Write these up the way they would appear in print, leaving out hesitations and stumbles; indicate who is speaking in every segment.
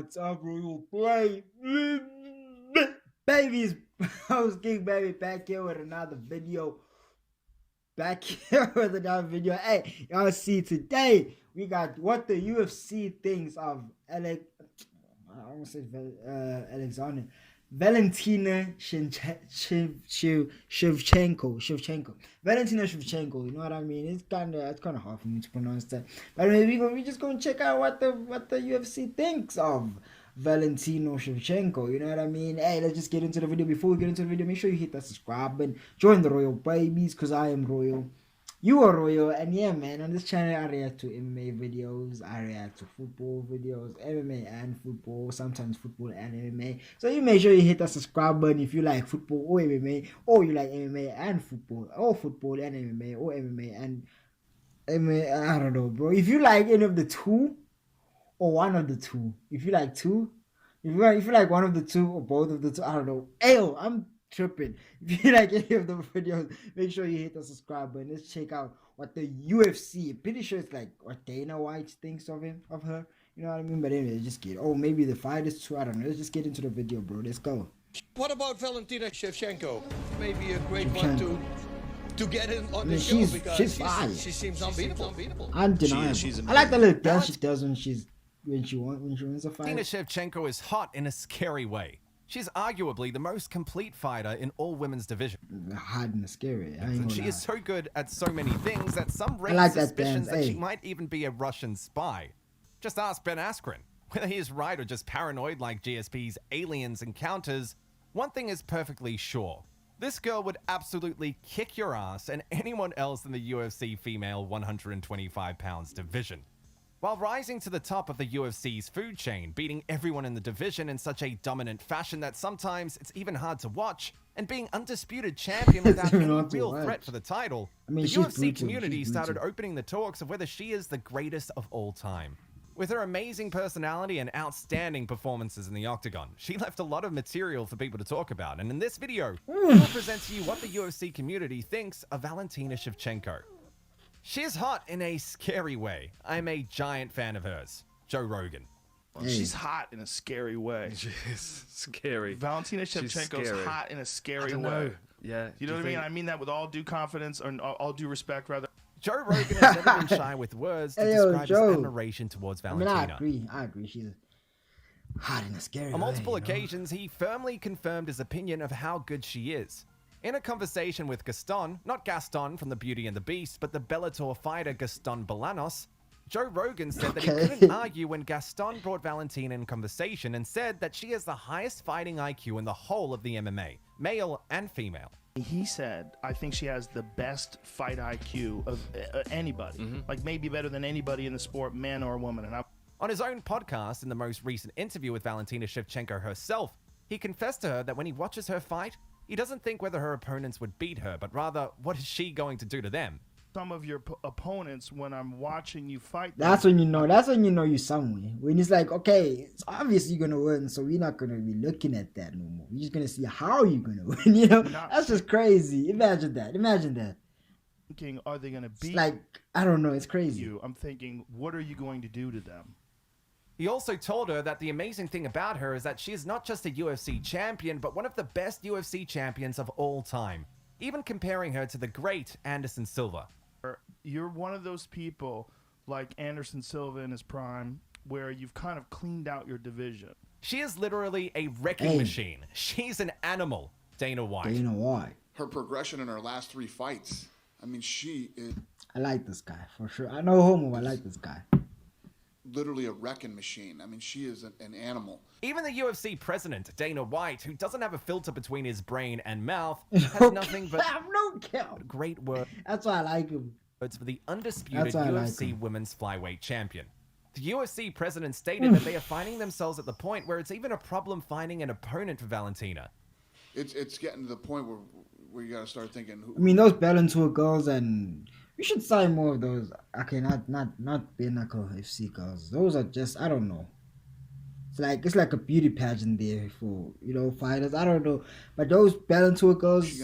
Speaker 1: What's up, Royal Play? Babies, I was King Baby back here with another video. Hey, y'all see today we got what the UFC thinks of Alexander Valentina Shevchenko. Valentina Shevchenko, you know what I mean? It's kind of hard for me to pronounce that. But we're just gonna check out what the UFC thinks of Valentina Shevchenko, you know what I mean? Hey, let's just get into the video. Before we get into the video, make sure you hit that subscribe button, join the Royal Babies, because I am Royal. You are Royal, and yeah, man, on this channel I react to MMA videos, I react to football videos, MMA and football, sometimes football and MMA. So you make sure you hit that subscribe button if you like football or MMA, or you like MMA and football, or football and MMA, or MMA and MMA. I don't know, bro. If you like any of the two, or one of the two, if you like two, if you like one of the two or both of the two, I don't know. Ayo, I'm tripping. If you like any of the videos, make sure you hit the subscribe button. Let's check out what the UFC, pretty sure it's like what Dana White thinks of her, you know what I mean? But anyway, just get, oh, maybe the fight is too, I don't know. Let's just get into the video, bro. Let's go.
Speaker 2: What about Valentina Shevchenko? Maybe a great one to get in on the show, because she seems unbeatable.
Speaker 1: Undeniable. I like the little dance she does when she wins a fight.
Speaker 3: Valentina Shevchenko is hot in a scary way. She's arguably the most complete fighter in all women's division.
Speaker 1: Hot and scary.
Speaker 3: She is so good at so many things that some raise suspicions that she might even be a Russian spy. Just ask Ben Askren. Whether he is right or just paranoid like GSP's Aliens Encounters, one thing is perfectly sure. This girl would absolutely kick your ass and anyone else in the UFC female 125 pounds division. While rising to the top of the UFC's food chain, beating everyone in the division in such a dominant fashion that sometimes it's even hard to watch, and being undisputed champion without any real threat for the title, the UFC community started opening the talks of whether she is the greatest of all time. With her amazing personality and outstanding performances in the octagon, she left a lot of material for people to talk about, and in this video, we'll present to you what the UFC community thinks of Valentina Shevchenko. She's hot in a scary way. I'm a giant fan of hers. Joe Rogan.
Speaker 4: Well, she's hot in a scary way.
Speaker 5: She's scary.
Speaker 4: Valentina Shevchenko's hot in a scary way.
Speaker 5: Yeah.
Speaker 4: You know what I mean? I mean that with all due confidence, or all due respect, rather.
Speaker 3: Joe Rogan has never been shy with words to describe his admiration towards Valentina.
Speaker 1: I agree. She's hot in a scary way.
Speaker 3: On multiple occasions, he firmly confirmed his opinion of how good she is. In a conversation with Gaston, not Gaston from The Beauty and the Beast, but the Bellator fighter Gaston Bolanos, Joe Rogan said that he couldn't argue when Gaston brought Valentina in conversation and said that she has the highest fighting IQ in the whole of the MMA, male and female.
Speaker 4: He said, I think she has the best fight IQ of anybody. Like maybe better than anybody in the sport, man or woman. And
Speaker 3: on his own podcast, in the most recent interview with Valentina Shevchenko herself, he confessed to her that when he watches her fight, he doesn't think whether her opponents would beat her, but rather, what is she going to do to them?
Speaker 4: Some of your opponents, when I'm watching you fight,
Speaker 1: that's when you know you're somewhere. When it's like, okay, it's obvious you're gonna win, so we're not gonna be looking at that no more. We're just gonna see how you're gonna win. You know, that's just crazy. Imagine that.
Speaker 4: Thinking, are they gonna beat?
Speaker 1: It's like, I don't know. It's crazy.
Speaker 4: I'm thinking, what are you going to do to them?
Speaker 3: He also told her that the amazing thing about her is that she is not just a UFC champion, but one of the best UFC champions of all time, even comparing her to the great Anderson Silva.
Speaker 4: You're one of those people like Anderson Silva in his prime, where you've kind of cleaned out your division.
Speaker 3: She is literally a wrecking machine. She's an animal, Dana White.
Speaker 6: Her progression in her last 3 fights. I mean, she is...
Speaker 1: I like this guy, for sure. I know homo, I like this guy.
Speaker 6: Literally a wrecking machine. I mean, she is an animal.
Speaker 3: Even the UFC president, Dana White, who doesn't have a filter between his brain and mouth, has nothing but great words.
Speaker 1: That's why I like him.
Speaker 3: For the undisputed UFC women's flyweight champion. The UFC president stated that they are finding themselves at the point where it's even a problem finding an opponent for Valentina.
Speaker 6: It's getting to the point where you got to start thinking.
Speaker 1: I mean, those Bellator girls, and we should sign more of those. Okay, not Pinnacle FC girls. Those are just, I don't know. It's like a beauty pageant there for, you know, fighters. I don't know, but those Bellator girls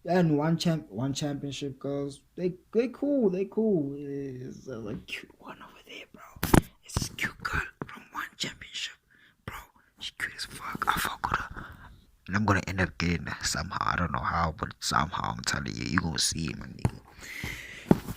Speaker 1: and one championship girls, they cool. There's a cute one over there, bro. It's this cute girl from one championship. I'm gonna end up getting that somehow. I don't know how, but somehow I'm telling you, you gonna see it, my nigga.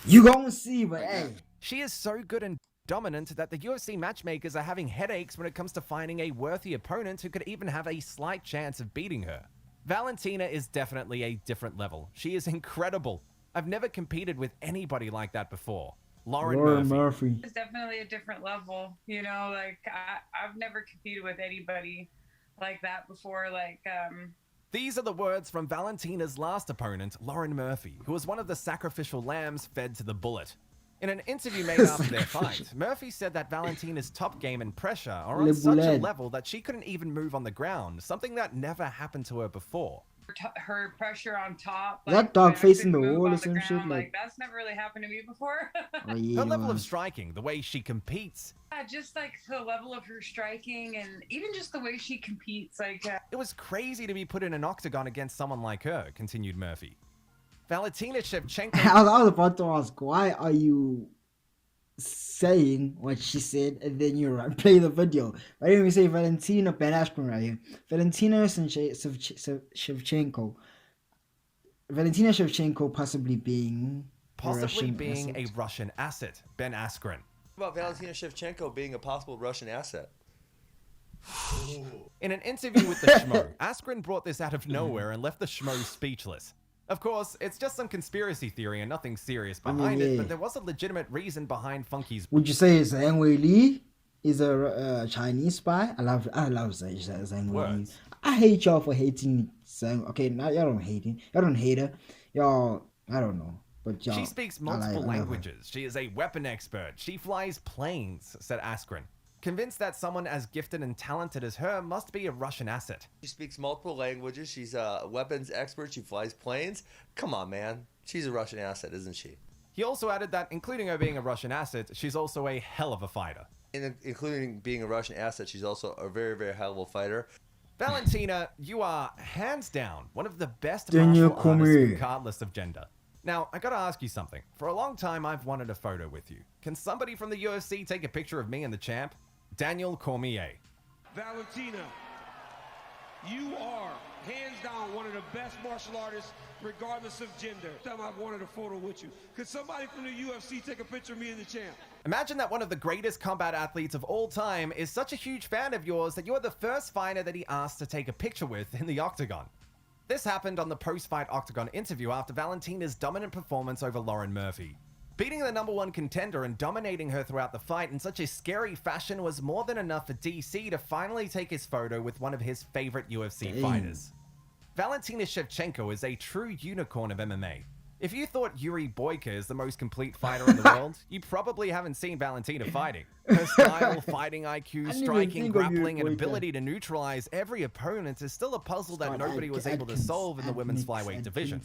Speaker 1: You gonna see, but hey.
Speaker 3: She is so good and dominant that the UFC matchmakers are having headaches when it comes to finding a worthy opponent who could even have a slight chance of beating her. Valentina is definitely a different level. She is incredible. I've never competed with anybody like that before. Lauren Murphy.
Speaker 5: It's definitely a different level, you know, like I've never competed with anybody like that before.
Speaker 3: These are the words from Valentina's last opponent, Lauren Murphy, who was one of the sacrificial lambs fed to the bullet. In an interview made after their fight, Murphy said that Valentina's top game and pressure are on such a level that she couldn't even move on the ground, something that never happened to her before.
Speaker 5: Her pressure on top,
Speaker 1: that dog facing the wall or some shit,
Speaker 5: like that's never really happened to me before.
Speaker 1: Oh, yeah,
Speaker 3: her level of striking, the way she competes,
Speaker 5: just like the level of her striking, and even just the way she competes,
Speaker 3: it was crazy to be put in an octagon against someone like her, continued Murphy. Valentina Shevchenko.
Speaker 1: I was about to ask, why are you saying what she said and then you play the video? Why didn't we say Valentina Ben Askren right here? Valentina Shevchenko. Valentina Shevchenko possibly being
Speaker 3: a Russian asset. Ben Askren.
Speaker 7: About Valentina Shevchenko being a possible Russian asset.
Speaker 3: In an interview with the Schmo, Askren brought this out of nowhere and left the Schmo speechless. Of course, it's just some conspiracy theory and nothing serious behind it, but there was a legitimate reason behind Funky's...
Speaker 1: Would you say Zhang Weili is a Chinese spy? I love Zhang Weili. I hate y'all for hating Zhang... Okay, y'all don't hate him. Y'all don't hate her. Y'all... I don't know. But y'all...
Speaker 3: She speaks multiple languages. She is a weapon expert. She flies planes, said Askren. Convinced that someone as gifted and talented as her must be a Russian asset.
Speaker 7: She speaks multiple languages. She's a weapons expert. She flies planes. Come on, man. She's a Russian asset, isn't she?
Speaker 3: He also added that, including her being a Russian asset, she's also a hell of a fighter.
Speaker 7: Including being a Russian asset, she's also a very, very hell of a fighter.
Speaker 3: Valentina, you are, hands down, one of the best martial artists regardless of gender. Now, I gotta ask you something. For a long time, I've wanted a photo with you. Can somebody from the UFC take a picture of me and the champ? Daniel Cormier.
Speaker 8: Valentina, you are hands down one of the best martial artists regardless of gender. Time I've wanted a photo with you. Could somebody from the UFC take a picture of me and the champ?
Speaker 3: Imagine that one of the greatest combat athletes of all time is such a huge fan of yours that you're the first fighter that he asked to take a picture with in the octagon. This happened on the post-fight octagon interview after Valentina's dominant performance over Lauren Murphy. Beating the #1 contender and dominating her throughout the fight in such a scary fashion was more than enough for DC to finally take his photo with one of his favorite UFC fighters. Valentina Shevchenko is a true unicorn of MMA. If you thought Yuri Boyka is the most complete fighter in the world, you probably haven't seen Valentina fighting. Her style, fighting IQ, striking, grappling, and ability to neutralize every opponent is still a puzzle that nobody was able to solve in the women's flyweight division.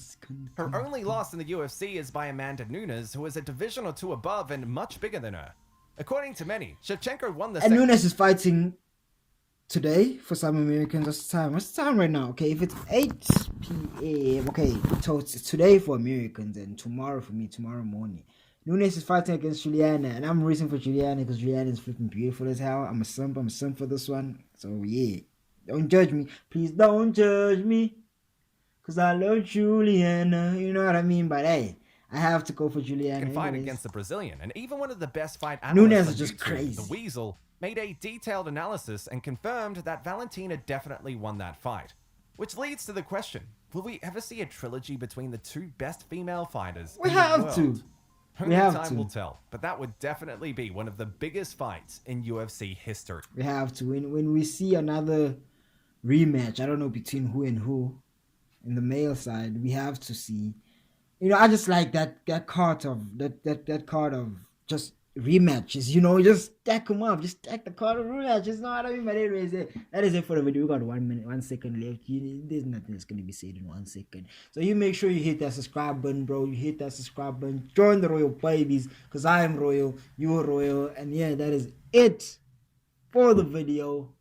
Speaker 3: Her only loss in the UFC is by Amanda Nunes, who is a division or two above and much bigger than her. According to many, Shevchenko won the second...
Speaker 1: Nunes is fighting today for some Americans. What's the time right now? Okay, if it's 8 p.m. Okay, so it's today for Americans and tomorrow for me, tomorrow morning. Nunes is fighting against Juliana, and I'm racing for Juliana because Juliana is flipping beautiful as hell. I'm a simp for this one. So yeah, don't judge me. Please don't judge me, because I love Juliana. You know what I mean? But hey, I have to go for Juliana.
Speaker 3: Can fight against the Brazilian, and even one of the best fight analysts
Speaker 1: Nunes is just crazy.
Speaker 3: The Weasel made a detailed analysis and confirmed that Valentina definitely won that fight. Which leads to the question, will we ever see a trilogy between the two best female fighters in the world? Only time will tell, but that would definitely be one of the biggest fights in UFC history.
Speaker 1: We have to. When we see another rematch, I don't know between who and who, in the male side, we have to see. You know, I just like that card of just rematches. You know, just stack them up. Just stack the card of rematches. You know what I mean? But anyways, that is it for the video. We got 1 minute, 1 second left. There's nothing that's gonna be said in 1 second. So you make sure you hit that subscribe button, bro. You hit that subscribe button. Join the Royal Babies, because I am royal. You are royal, and yeah, that is it for the video.